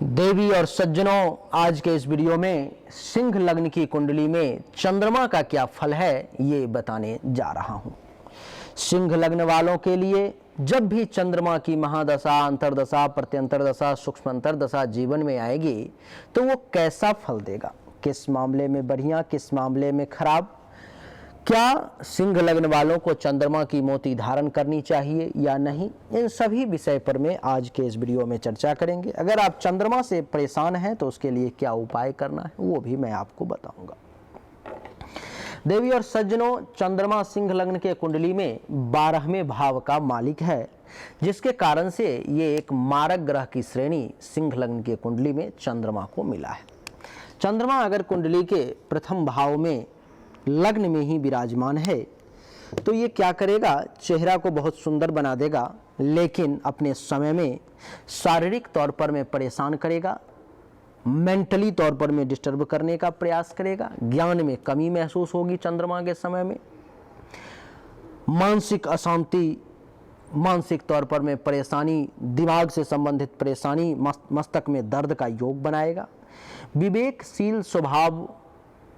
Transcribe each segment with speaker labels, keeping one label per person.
Speaker 1: देवी और सज्जनों, आज के इस वीडियो में सिंह लग्न की कुंडली में चंद्रमा का क्या फल है ये बताने जा रहा हूं। सिंह लग्न वालों के लिए जब भी चंद्रमा की महादशा, अंतरदशा, प्रत्यंतर दशा, सूक्ष्म अंतरदशा जीवन में आएगी तो वो कैसा फल देगा, किस मामले में बढ़िया, किस मामले में खराब, क्या सिंह लग्न वालों को चंद्रमा की मोती धारण करनी चाहिए या नहीं, इन सभी विषय पर मैं आज के इस वीडियो में चर्चा करेंगे। अगर आप चंद्रमा से परेशान हैं तो उसके लिए क्या उपाय करना है वो भी मैं आपको बताऊंगा। देवी और सज्जनों, चंद्रमा सिंह लग्न के कुंडली में 12वें भाव का मालिक है, जिसके कारण से ये एक मारक ग्रह की श्रेणी सिंह लग्न के कुंडली में चंद्रमा को मिला है। चंद्रमा अगर कुंडली के प्रथम भाव में लग्न में ही विराजमान है तो ये क्या करेगा, चेहरा को बहुत सुंदर बना देगा, लेकिन अपने समय में शारीरिक तौर पर में परेशान करेगा, मेंटली तौर पर में डिस्टर्ब करने का प्रयास करेगा, ज्ञान में कमी महसूस होगी चंद्रमा के समय में, मानसिक अशांति, मानसिक तौर पर में परेशानी, दिमाग से संबंधित परेशानी, मस्तक में दर्द का योग बनाएगा, विवेकशील स्वभाव,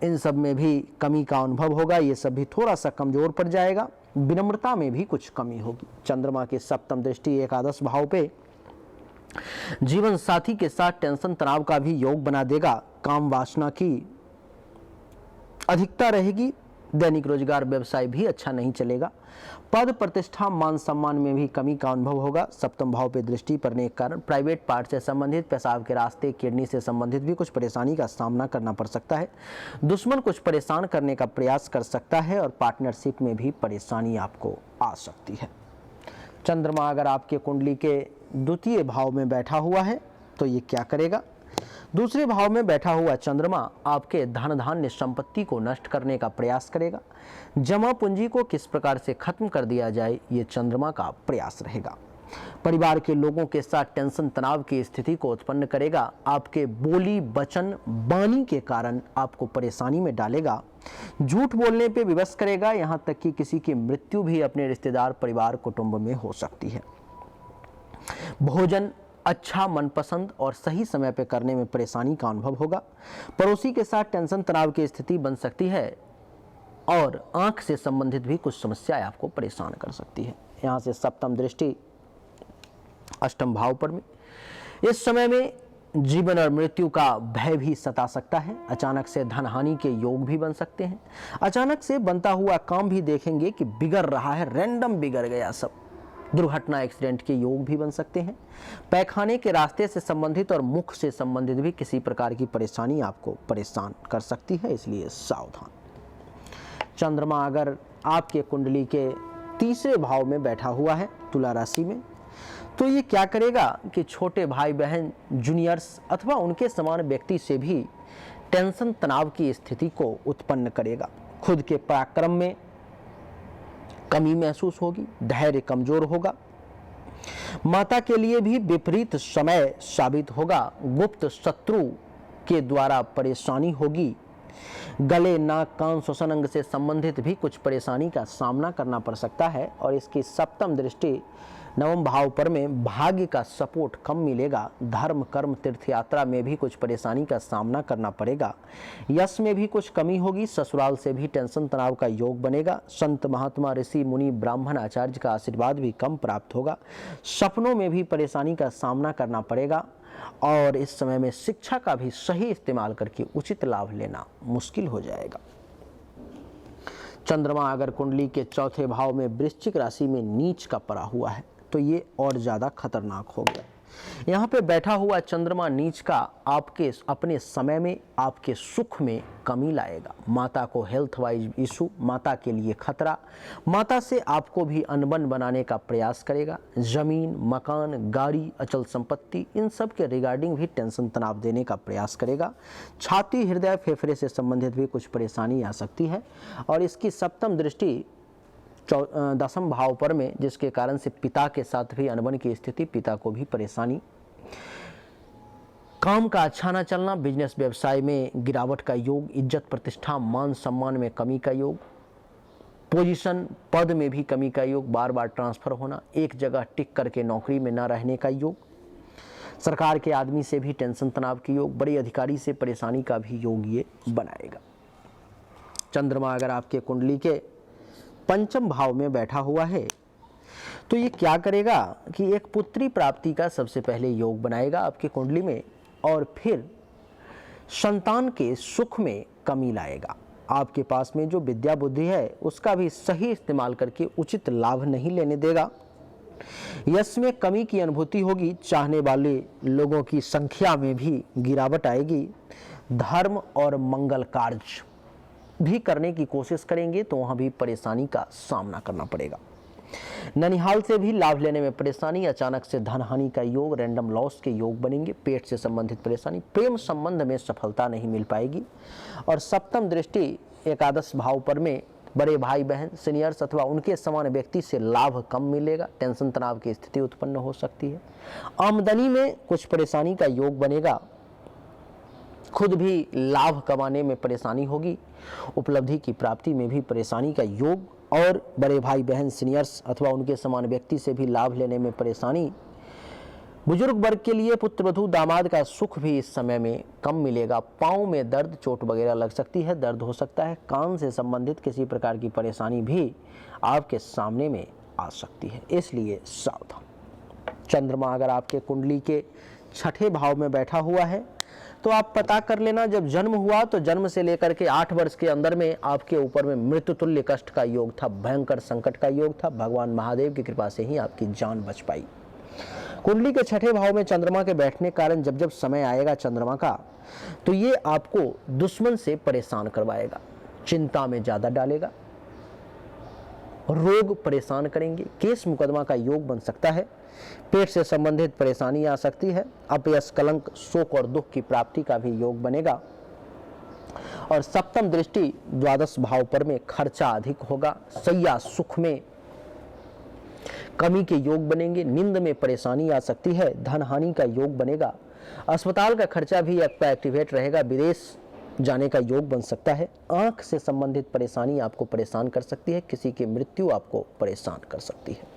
Speaker 1: इन सब में भी कमी का अनुभव होगा, ये सब भी थोड़ा सा कमजोर पड़ जाएगा, विनम्रता में भी कुछ कमी होगी। चंद्रमा की सप्तम दृष्टि एकादश भाव पे जीवन साथी के साथ टेंशन तनाव का भी योग बना देगा, काम वासना की अधिकता रहेगी, दैनिक रोजगार व्यवसाय भी अच्छा नहीं चलेगा, पद प्रतिष्ठा मान सम्मान में भी कमी का अनुभव होगा। सप्तम भाव पे दृष्टि पड़ने के कारण प्राइवेट पार्ट से संबंधित, पेशाब के रास्ते, किडनी से संबंधित भी कुछ परेशानी का सामना करना पड़ सकता है, दुश्मन कुछ परेशान करने का प्रयास कर सकता है और पार्टनरशिप में भी परेशानी आपको आ सकती है। चंद्रमा अगर आपके कुंडली के द्वितीय भाव में बैठा हुआ है तो ये क्या करेगा, दूसरे भाव में बैठा हुआ चंद्रमा आपके धन धान्य संपत्ति को नष्ट करने का प्रयास करेगा, जमा पूंजी को किस प्रकार से खत्म कर दिया जाए ये चंद्रमा का प्रयास रहेगा, परिवार के लोगों के साथ टेंशन तनाव की स्थिति को उत्पन्न करेगा, आपके बोली वचन वाणी के कारण आपको परेशानी में डालेगा, झूठ बोलने पे विवश करेगा, यहाँ तक कि किसी की मृत्यु भी अपने रिश्तेदार, परिवार, कुटुंब में हो सकती है। भोजन अच्छा, मनपसंद और सही समय पे करने में परेशानी का अनुभव होगा, पड़ोसी के साथ टेंशन तनाव की स्थिति बन सकती है और आंख से संबंधित भी कुछ समस्याएं आपको परेशान कर सकती है। यहाँ से सप्तम दृष्टि अष्टम भाव पर में, इस समय में जीवन और मृत्यु का भय भी सता सकता है, अचानक से धन हानि के योग भी बन सकते हैं, अचानक से बनता हुआ काम भी देखेंगे कि बिगड़ रहा है, रैंडम बिगड़ गया सब, दुर्घटना एक्सीडेंट के योग भी बन सकते हैं, पैखाने के रास्ते से संबंधित और मुख से संबंधित भी किसी प्रकार की परेशानी आपको परेशान कर सकती है, इसलिए सावधान। चंद्रमा अगर आपके कुंडली के तीसरे भाव में बैठा हुआ है तुला राशि में तो ये क्या करेगा कि छोटे भाई बहन, जूनियर्स अथवा उनके समान व्यक्ति से भी टेंशन तनाव की स्थिति को उत्पन्न करेगा, खुद के पराक्रम में कमी महसूस होगी, धैर्य कमजोर होगा, माता के लिए भी विपरीत समय साबित होगा, गुप्त शत्रु के द्वारा परेशानी होगी, गले, नाक, कान, श्वसन अंग से संबंधित भी कुछ परेशानी का सामना करना पड़ सकता है और इसकी सप्तम दृष्टि नवम भाव पर में भाग्य का सपोर्ट कम मिलेगा, धर्म, कर्म, तीर्थ यात्रा में भी कुछ परेशानी का सामना करना पड़ेगा, यश में भी कुछ कमी होगी, ससुराल से भी टेंशन तनाव का योग बनेगा, संत महात्मा, ऋषि, मुनि, ब्राह्मण, आचार्य का आशीर्वाद भी कम प्राप्त होगा, सपनों में भी परेशानी का सामना करना पड़ेगा और इस समय में शिक्षा का भी सही इस्तेमाल करके उचित लाभ लेना मुश्किल हो जाएगा। चंद्रमा अगर कुंडली के चौथे भाव में वृश्चिक राशि में नीच का पड़ा हुआ है तो ये और ज़्यादा खतरनाक हो गया। यहाँ पे बैठा हुआ चंद्रमा नीच का आपके अपने समय में आपके सुख में कमी लाएगा, माता को हेल्थ वाइज इशू, माता के लिए खतरा, माता से आपको भी अनबन बनाने का प्रयास करेगा, जमीन, मकान, गाड़ी, अचल संपत्ति, इन सब के रिगार्डिंग भी टेंशन तनाव देने का प्रयास करेगा, छाती, हृदय, फेफड़े से संबंधित भी कुछ परेशानी आ सकती है और इसकी सप्तम दृष्टि दसम भाव पर में, जिसके कारण से पिता के साथ भी अनबन की स्थिति, पिता को भी परेशानी, काम का अच्छा ना चलना, बिजनेस व्यवसाय में गिरावट का योग, इज्जत प्रतिष्ठा मान सम्मान में कमी का योग, पोजीशन पद में भी कमी का योग, बार बार ट्रांसफर होना, एक जगह टिक करके नौकरी में ना रहने का योग, सरकार के आदमी से भी टेंशन तनाव की योग, बड़े अधिकारी से परेशानी का भी योग ये बनाएगा। चंद्रमा अगर आपके कुंडली के पंचम भाव में बैठा हुआ है तो ये क्या करेगा कि एक पुत्री प्राप्ति का सबसे पहले योग बनाएगा आपकी कुंडली में, और फिर संतान के सुख में कमी लाएगा। आपके पास में जो विद्या बुद्धि है उसका भी सही इस्तेमाल करके उचित लाभ नहीं लेने देगा। यश में कमी की अनुभूति होगी, चाहने वाले लोगों की संख्या में भी गिरावट आएगी। धर्म और मंगल कार्य भी करने की कोशिश करेंगे तो वहां भी परेशानी का सामना करना पड़ेगा। ननिहाल से भी लाभ लेने में परेशानी, अचानक से धन हानि का योग, रैंडम लॉस के योग बनेंगे। पेट से संबंधित परेशानी, प्रेम संबंध में सफलता नहीं मिल पाएगी। और सप्तम दृष्टि एकादश भाव पर में बड़े भाई बहन, सीनियर्स अथवा उनके समान व्यक्ति से लाभ कम मिलेगा। टेंशन तनाव की स्थिति उत्पन्न हो सकती है। आमदनी में कुछ परेशानी का योग बनेगा, खुद भी लाभ कमाने में परेशानी होगी। उपलब्धि की प्राप्ति में भी परेशानी का योग, और बड़े भाई बहन, सीनियर्स अथवा उनके समान व्यक्ति से भी लाभ लेने में परेशानी। बुजुर्ग वर्ग के लिए पुत्र वधू दामाद का सुख भी इस समय में कम मिलेगा। पाँव में दर्द, चोट वगैरह लग सकती है, दर्द हो सकता है। कान से संबंधित किसी प्रकार की परेशानी भी आपके सामने में आ सकती है, इसलिए सावधान। चंद्रमा अगर आपके कुंडली के छठे भाव में बैठा हुआ है तो आप पता कर लेना, जब जन्म हुआ तो जन्म से लेकर के 8 वर्ष के अंदर में आपके ऊपर में मृत्यु तुल्य कष्ट का योग था, भयंकर संकट का योग था। भगवान महादेव की कृपा से ही आपकी जान बच पाई। कुंडली के छठे भाव में चंद्रमा के बैठने के कारण जब जब समय आएगा चंद्रमा का, तो ये आपको दुश्मन से परेशान करवाएगा, चिंता में ज्यादा डालेगा, रोग परेशान करेंगे, केस मुकदमा का योग बन सकता है। पेट से संबंधित परेशानी आ सकती है। अपयश, कलंक, शोक और दुख की प्राप्ति का भी योग बनेगा। और सप्तम दृष्टि द्वादश भाव पर में खर्चा अधिक होगा। सैया सुख में कमी के योग बनेंगे। नींद में परेशानी आ सकती है। धन हानि का योग बनेगा। अस्पताल का खर्चा भी आपका एक्टिवेट रहेगा। विदेश जाने का योग बन सकता है। आंख से संबंधित परेशानी आपको परेशान कर सकती है। किसी की मृत्यु आपको परेशान कर सकती है।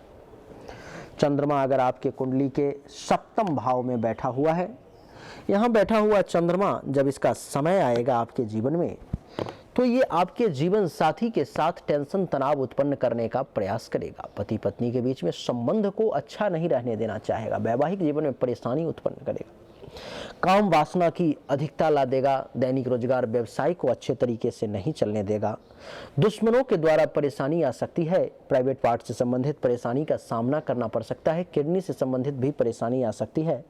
Speaker 1: चंद्रमा अगर आपके कुंडली के सप्तम भाव में बैठा हुआ है, यहाँ बैठा हुआ चंद्रमा जब इसका समय आएगा आपके जीवन में, तो ये आपके जीवन साथी के साथ टेंशन तनाव उत्पन्न करने का प्रयास करेगा। पति पत्नी के बीच में संबंध को अच्छा नहीं रहने देना चाहेगा। वैवाहिक जीवन में परेशानी उत्पन्न करेगा। काम वासना की अधिकता ला देगा। दैनिक रोजगार व्यवसाय को अच्छे तरीके से नहीं चलने देगा। दुश्मनों के द्वारा परेशानी आ सकती है। प्राइवेट पार्ट से संबंधित परेशानी का सामना करना पड़ सकता है। किडनी से संबंधित भी परेशानी आ सकती है।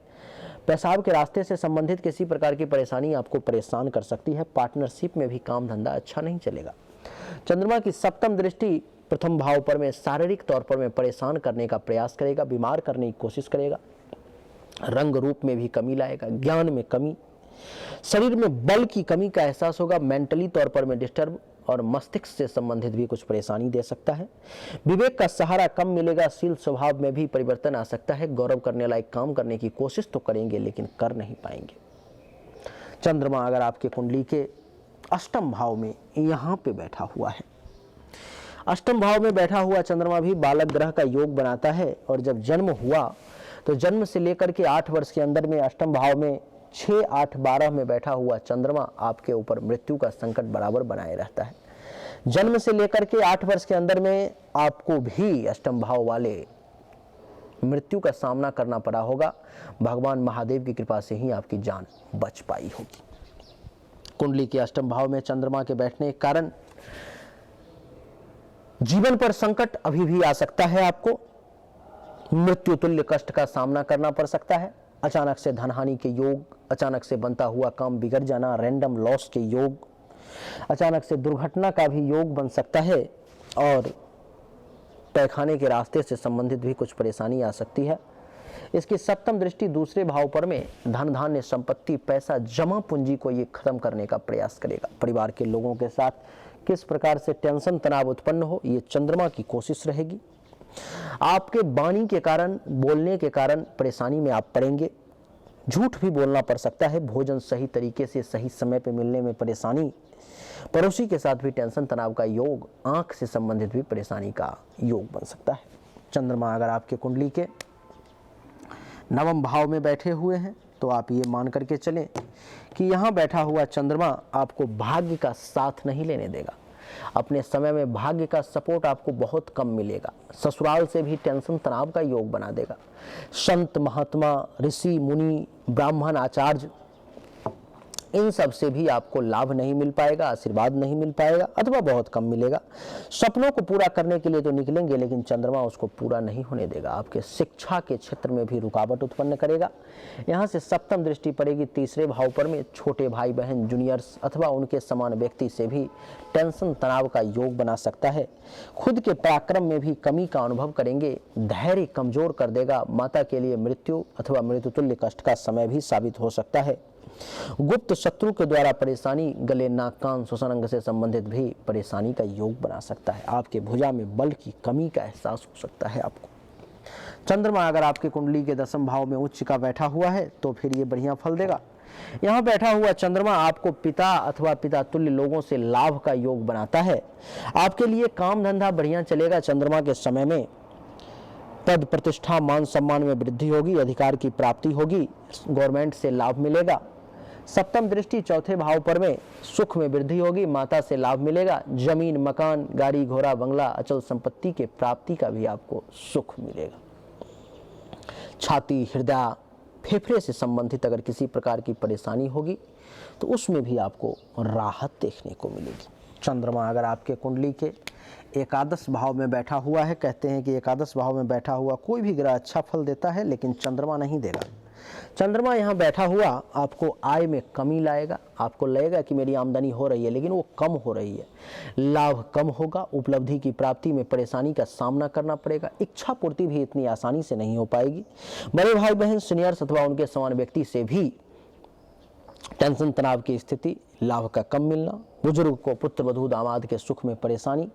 Speaker 1: पेशाब के रास्ते से संबंधित किसी प्रकार की परेशानी आपको परेशान कर सकती है। पार्टनरशिप में भी काम धंधा अच्छा नहीं चलेगा। चंद्रमा की सप्तम दृष्टि प्रथम भाव पर में शारीरिक तौर पर में परेशान करने का प्रयास करेगा, बीमार करने की कोशिश करेगा। रंग रूप में भी कमी लाएगा। ज्ञान में कमी, शरीर में बल की कमी का एहसास होगा। मेंटली तौर पर में डिस्टर्ब और मस्तिष्क से संबंधित भी कुछ परेशानी दे सकता है। विवेक का सहारा कम मिलेगा। शील स्वभाव में भी परिवर्तन आ सकता है। गौरव करने लायक काम करने की कोशिश तो करेंगे लेकिन कर नहीं पाएंगे। चंद्रमा अगर आपके कुंडली के अष्टम भाव में यहाँ पे बैठा हुआ है, अष्टम भाव में बैठा हुआ चंद्रमा भी बालक ग्रह का योग बनाता है। और जब जन्म हुआ तो जन्म से लेकर के 8 वर्ष के अंदर में अष्टम भाव में 6, 8, 12 में बैठा हुआ चंद्रमा आपके ऊपर मृत्यु का संकट बराबर बनाए रहता है। जन्म से लेकर के 8 वर्ष के अंदर में आपको भी अष्टम भाव वाले मृत्यु का सामना करना पड़ा होगा। भगवान महादेव की कृपा से ही आपकी जान बच पाई होगी। कुंडली के अष्टम भाव में चंद्रमा के बैठने के कारण जीवन पर संकट अभी भी आ सकता है। आपको मृत्यु तुल्य कष्ट का सामना करना पड़ सकता है। अचानक से धन हानि के योग, अचानक से बनता हुआ काम बिगड़ जाना, रैंडम लॉस के योग, अचानक से दुर्घटना का भी योग बन सकता है। और तहखाने के रास्ते से संबंधित भी कुछ परेशानी आ सकती है। इसकी सप्तम दृष्टि दूसरे भाव पर में धन धान्य संपत्ति पैसा जमा पूंजी को ये खत्म करने का प्रयास करेगा। परिवार के लोगों के साथ किस प्रकार से टेंशन तनाव उत्पन्न हो, ये चंद्रमा की कोशिश रहेगी। आपके वाणी के कारण, बोलने के कारण परेशानी में आप पड़ेंगे। झूठ भी बोलना पड़ सकता है। भोजन सही तरीके से सही समय पे मिलने में परेशानी। पड़ोसी के साथ भी टेंशन तनाव का योग, आंख से संबंधित भी परेशानी का योग बन सकता है। चंद्रमा अगर आपके कुंडली के नवम भाव में बैठे हुए हैं, तो आप ये मान करके चलें कि यहाँ बैठा हुआ चंद्रमा आपको भाग्य का साथ नहीं लेने देगा। अपने समय में भाग्य का सपोर्ट आपको बहुत कम मिलेगा। ससुराल से भी टेंशन तनाव का योग बना देगा। संत महात्मा ऋषि मुनि ब्राह्मण आचार्य इन सब से भी आपको लाभ नहीं मिल पाएगा, आशीर्वाद नहीं मिल पाएगा अथवा बहुत कम मिलेगा। सपनों को पूरा करने के लिए तो निकलेंगे, लेकिन चंद्रमा उसको पूरा नहीं होने देगा। आपके शिक्षा के क्षेत्र में भी रुकावट उत्पन्न करेगा। यहाँ से सप्तम दृष्टि पड़ेगी तीसरे भाव पर में। छोटे भाई बहन जूनियर्स अथवा उनके समान व्यक्ति से भी टेंशन तनाव का योग बना सकता है। खुद के पराक्रम में भी कमी का अनुभव करेंगे। धैर्य कमजोर कर देगा। माता के लिए मृत्यु अथवा मृत्युतुल्य कष्ट का समय भी साबित हो सकता है। गुप्त शत्रु के द्वारा परेशानी, गले नाक कान श्वसन अंग से संबंधित भी परेशानी का योग बना सकता है। आपके भुजा में बल की कमी का एहसास हो सकता है आपको। चंद्रमा अगर आपके कुंडली के दसम भाव में उच्च का बैठा हुआ है तो फिर ये बढ़िया फल देगा। यहाँ बैठा हुआ चंद्रमा आपको पिता अथवा पिता तुल्य लोगों से लाभ का योग बनाता है। आपके लिए काम धंधा बढ़िया चलेगा। चंद्रमा के समय में पद प्रतिष्ठा मान सम्मान में वृद्धि होगी, अधिकार की प्राप्ति होगी, गवर्नमेंट से लाभ मिलेगा। सप्तम दृष्टि चौथे भाव पर में सुख में वृद्धि होगी, माता से लाभ मिलेगा। जमीन मकान गाड़ी घोड़ा बंगला अचल संपत्ति के प्राप्ति का भी आपको सुख मिलेगा। छाती हृदय फेफड़े से संबंधित अगर किसी प्रकार की परेशानी होगी तो उसमें भी आपको राहत देखने को मिलेगी। चंद्रमा अगर आपके कुंडली के एकादश भाव में बैठा हुआ है, कहते हैं कि एकादश भाव में बैठा हुआ कोई भी ग्रह अच्छा फल देता है, लेकिन चंद्रमा नहीं देगा। चंद्रमा यहाँ बैठा हुआ आपको आय में कमी लाएगा। आपको लगेगा कि मेरी आमदनी हो रही है, लेकिन वो कम हो रही है। लाभ कम होगा। उपलब्धि की प्राप्ति में परेशानी का सामना करना पड़ेगा। इच्छा पूर्ति भी इतनी आसानी से नहीं हो पाएगी। बड़े भाई बहन सीनियर्स अथवा उनके समान व्यक्ति से भी टेंशन तनाव की स्थिति, लाभ का कम मिलना, बुजुर्ग को पुत्र वधू दामाद के सुख में परेशानी,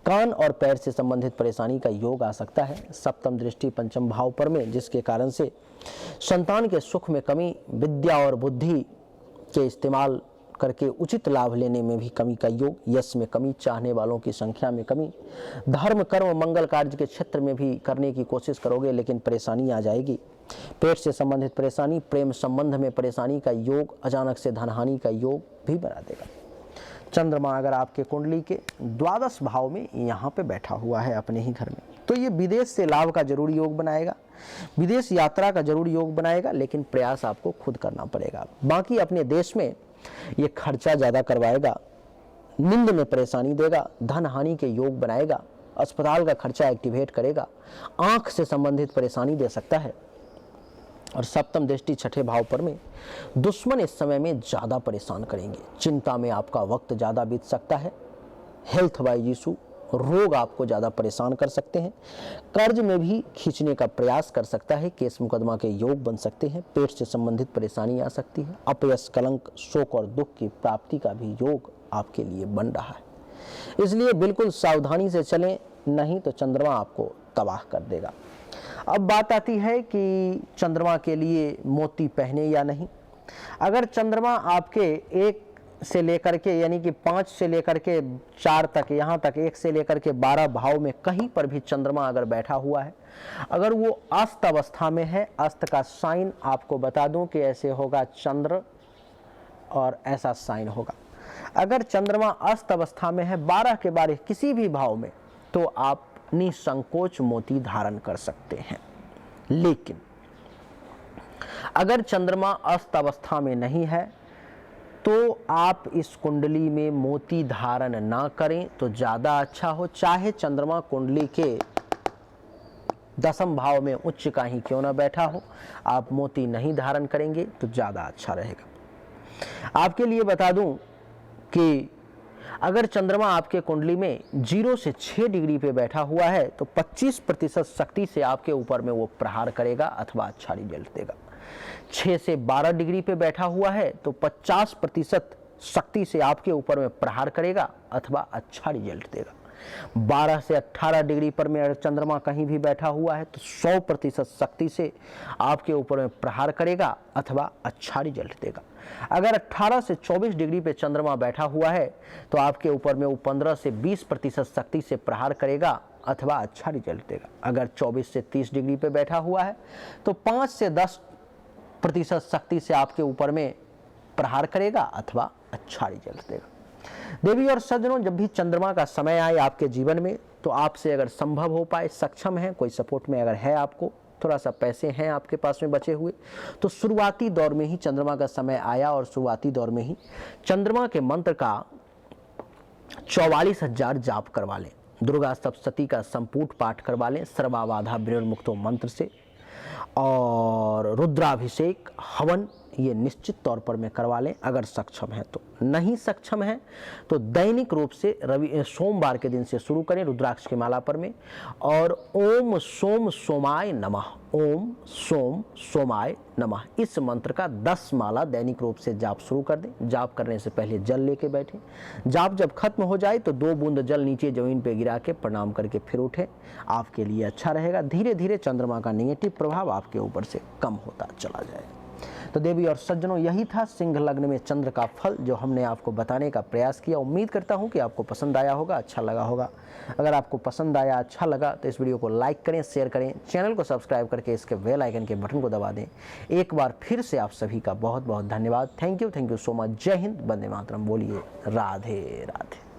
Speaker 1: कान और पैर से संबंधित परेशानी का योग आ सकता है। सप्तम दृष्टि पंचम भाव पर में, जिसके कारण से संतान के सुख में कमी, विद्या और बुद्धि के इस्तेमाल करके उचित लाभ लेने में भी कमी का योग, यश में कमी, चाहने वालों की संख्या में कमी, धर्म कर्म मंगल कार्य के क्षेत्र में भी करने की कोशिश करोगे लेकिन परेशानी आ जाएगी। पेट से संबंधित परेशानी, प्रेम संबंध में परेशानी का योग, अचानक से धनहानि का योग भी बना देगा। चंद्रमा अगर आपके कुंडली के द्वादश भाव में यहाँ पे बैठा हुआ है अपने ही घर में, तो ये विदेश से लाभ का जरूर योग बनाएगा, विदेश यात्रा का जरूर योग बनाएगा, लेकिन प्रयास आपको खुद करना पड़ेगा। बाकी अपने देश में ये खर्चा ज़्यादा करवाएगा, नींद में परेशानी देगा, धन हानि के योग बनाएगा, अस्पताल का खर्चा एक्टिवेट करेगा, आंख से संबंधित परेशानी दे सकता है। और सप्तम दृष्टि छठे भाव पर में दुश्मन इस समय में ज़्यादा परेशान करेंगे। चिंता में आपका वक्त ज़्यादा बीत सकता है। हेल्थ वाइज इशू, रोग आपको ज़्यादा परेशान कर सकते हैं। कर्ज में भी खींचने का प्रयास कर सकता है। केस मुकदमा के योग बन सकते हैं। पेट से संबंधित परेशानी आ सकती है। अपयश, कलंक, शोक और दुख की प्राप्ति का भी योग आपके लिए बन रहा है। इसलिए बिल्कुल सावधानी से चलें, नहीं तो चंद्रमा आपको तबाह कर देगा। अब बात आती है कि चंद्रमा के लिए मोती पहने या नहीं। अगर चंद्रमा आपके 1 से लेकर के यानी कि 5 से लेकर के 4 तक, यहाँ तक 1 से लेकर के 12 भाव में कहीं पर भी चंद्रमा अगर बैठा हुआ है, अगर वो अस्त अवस्था में है, अस्त का साइन आपको बता दूं कि ऐसे होगा चंद्र और ऐसा साइन होगा। अगर चंद्रमा अस्त अवस्था में है 12 के 12 किसी भी भाव में, तो आप निसंकोच मोती धारण कर सकते हैं। लेकिन अगर चंद्रमा अस्त अवस्था में नहीं है तो आप इस कुंडली में मोती धारण ना करें तो ज़्यादा अच्छा हो। चाहे चंद्रमा कुंडली के दसम भाव में उच्च का ही क्यों ना बैठा हो, आप मोती नहीं धारण करेंगे तो ज़्यादा अच्छा रहेगा। आपके लिए बता दूं कि अगर चंद्रमा आपके कुंडली में 0 से 6 डिग्री पे बैठा हुआ है तो 25% शक्ति से आपके ऊपर में वो प्रहार करेगा अथवा अच्छा रिजल्ट देगा। 6 से 12 डिग्री पे बैठा हुआ है तो 50% शक्ति से आपके ऊपर में प्रहार करेगा अथवा अच्छा रिजल्ट देगा। 12 से 18 डिग्री पर में चंद्रमा कहीं भी बैठा हुआ है तो 100% शक्ति से आपके ऊपर में प्रहार करेगा अथवा अच्छा रिजल्ट देगा। अगर 18 से 24 डिग्री पे चंद्रमा बैठा हुआ है तो आपके ऊपर में वो 15 से 20% शक्ति से प्रहार करेगा अथवा अच्छा रिजल्ट देगा। अगर 24 से 30 डिग्री पे बैठा हुआ है तो 5 से 10% शक्ति से आपके ऊपर में प्रहार करेगा अथवा अच्छा रिजल्ट देगा। देवी और सज्जनों, जब भी चंद्रमा का समय आए आपके जीवन में तो आपसे अगर संभव हो पाए, सक्षम है, कोई सपोर्ट में अगर है, आपको थोड़ा सा पैसे हैं आपके पास में बचे हुए, तो शुरुआती दौर में ही चंद्रमा का समय आया और शुरुआती दौर में ही चंद्रमा के मंत्र का 44,000 जाप करवा लें। दुर्गा सप्तशती का संपूर्ण पाठ करवा लें सर्वाबाधा विनिर्मुक्तो मंत्र से, और रुद्राभिषेक हवन ये निश्चित तौर पर में करवा लें अगर सक्षम है तो। नहीं सक्षम है तो दैनिक रूप से सोमवार के दिन से शुरू करें रुद्राक्ष की माला पर में, और ओम सोम सोमाय नमः, ओम सोम सोमाय नमः इस मंत्र का 10 माला दैनिक रूप से जाप शुरू कर दें। जाप करने से पहले जल लेके बैठें। जाप जब खत्म हो जाए तो 2 बूंद जल नीचे जमीन पे गिरा के प्रणाम करके फिर उठें, आपके लिए अच्छा रहेगा। धीरे धीरे चंद्रमा का नेगेटिव प्रभाव आपके ऊपर से कम होता चला जाएगा। तो देवी और सज्जनों, यही था सिंह लग्न में चंद्र का फल जो हमने आपको बताने का प्रयास किया। उम्मीद करता हूं कि आपको पसंद आया होगा, अच्छा लगा होगा। अगर आपको पसंद आया, अच्छा लगा तो इस वीडियो को लाइक करें, शेयर करें, चैनल को सब्सक्राइब करके इसके बेल आइकन के बटन को दबा दें। एक बार फिर से आप सभी का बहुत बहुत धन्यवाद। Thank you so much. जय हिंद, वंदे मातरम। बोलिए राधे राधे।